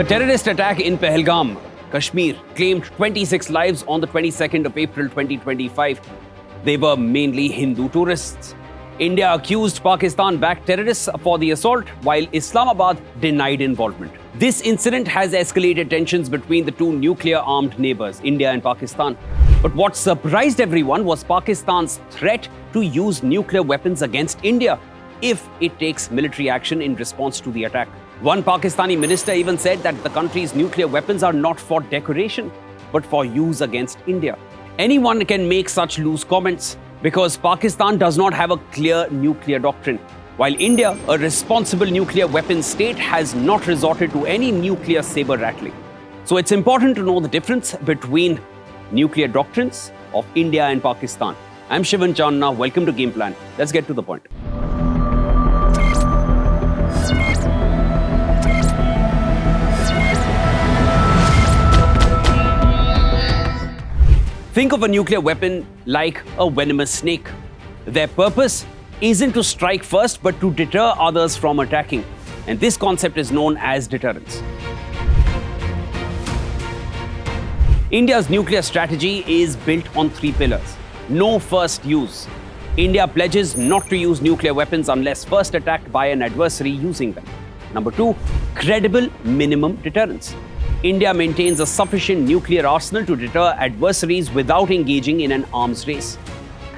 The terrorist attack in Pahalgam, Kashmir, claimed 26 lives on the 22nd of April 2025. They were mainly Hindu tourists. India accused Pakistan-backed terrorists for the assault, while Islamabad denied involvement. This incident has escalated tensions between the two nuclear-armed neighbors, India and Pakistan. But what surprised everyone was Pakistan's threat to use nuclear weapons against India if it takes military action in response to the attack. One Pakistani minister even said that the country's nuclear weapons are not for decoration, but for use against India. Anyone can make such loose comments because Pakistan does not have a clear nuclear doctrine, while India, a responsible nuclear weapons state, has not resorted to any nuclear saber-rattling. So it's important to know the difference between nuclear doctrines of India and Pakistan. I'm Shivan Chandna. Welcome to Game Plan. Let's get to the point. Think of a nuclear weapon like a venomous snake. Their purpose isn't to strike first, but to deter others from attacking. And this concept is known as deterrence. India's nuclear strategy is built on three pillars. No first use. India pledges not to use nuclear weapons unless first attacked by an adversary using them. Number two, credible minimum deterrence. India maintains a sufficient nuclear arsenal to deter adversaries without engaging in an arms race.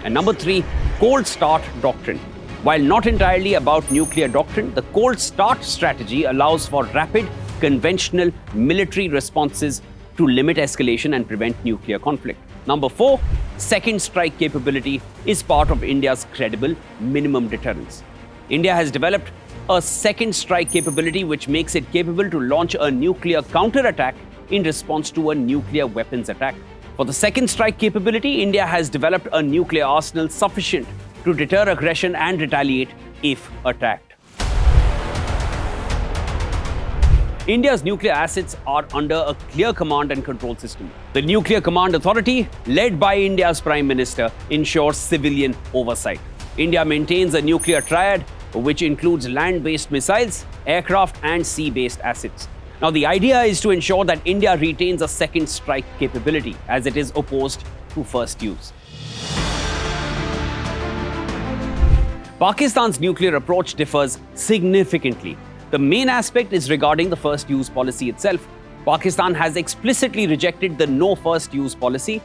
And number three, cold start doctrine. While not entirely about nuclear doctrine, the cold start strategy allows for rapid, conventional military responses to limit escalation and prevent nuclear conflict. Number four, second strike capability is part of India's credible minimum deterrence. India has developed a second strike capability which makes it capable to launch a nuclear counterattack in response to a nuclear weapons attack. For the second strike capability, India has developed a nuclear arsenal sufficient to deter aggression and retaliate if attacked. India's nuclear assets are under a clear command and control system. The Nuclear Command Authority, led by India's Prime Minister, ensures civilian oversight. India maintains a nuclear triad, which includes land-based missiles, aircraft, and sea-based assets. Now, the idea is to ensure that India retains a second strike capability, as it is opposed to first use. Pakistan's nuclear approach differs significantly. The main aspect is regarding the first use policy itself. Pakistan has explicitly rejected the no first use policy,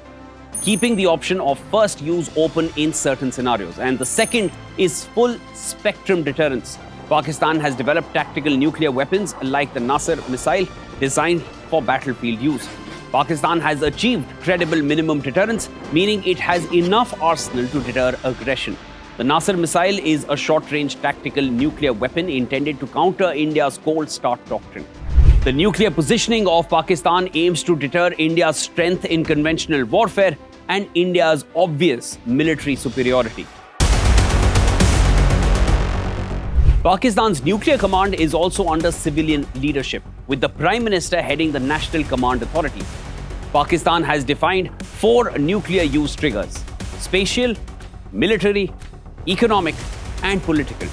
keeping the option of first use open in certain scenarios. And the second is full spectrum deterrence. Pakistan has developed tactical nuclear weapons like the Nasr missile designed for battlefield use. Pakistan has achieved credible minimum deterrence, meaning it has enough arsenal to deter aggression. The Nasr missile is a short-range tactical nuclear weapon intended to counter India's cold start doctrine. The nuclear positioning of Pakistan aims to deter India's strength in conventional warfare and India's obvious military superiority. Pakistan's nuclear command is also under civilian leadership, with the Prime Minister heading the National Command Authority. Pakistan has defined four nuclear use triggers: spatial, military, economic, and political,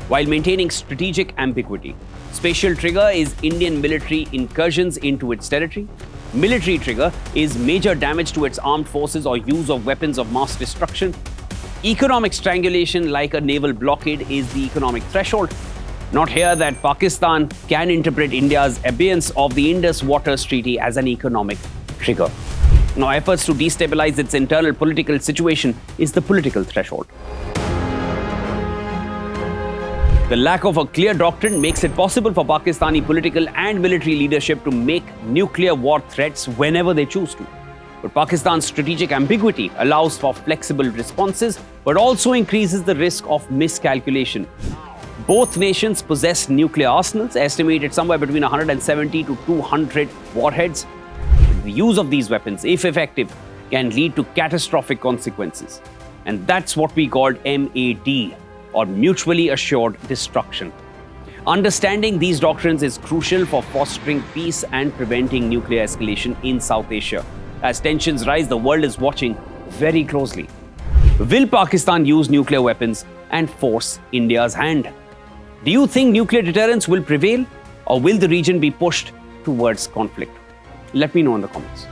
while maintaining strategic ambiguity. Spatial trigger is Indian military incursions into its territory. Military trigger is major damage to its armed forces or use of weapons of mass destruction. Economic strangulation, like a naval blockade, is the economic threshold. Not here that Pakistan can interpret India's abeyance of the Indus Waters Treaty as an economic trigger. Now, efforts to destabilize its internal political situation is the political threshold. The lack of a clear doctrine makes it possible for Pakistani political and military leadership to make nuclear war threats whenever they choose to. But Pakistan's strategic ambiguity allows for flexible responses, but also increases the risk of miscalculation. Both nations possess nuclear arsenals, estimated somewhere between 170 to 200 warheads. The use of these weapons, if effective, can lead to catastrophic consequences. And that's what we called MAD, or mutually assured destruction. Understanding these doctrines is crucial for fostering peace and preventing nuclear escalation in South Asia. As tensions rise, the world is watching very closely. Will Pakistan use nuclear weapons and force India's hand? Do you think nuclear deterrence will prevail, or will the region be pushed towards conflict? Let me know in the comments.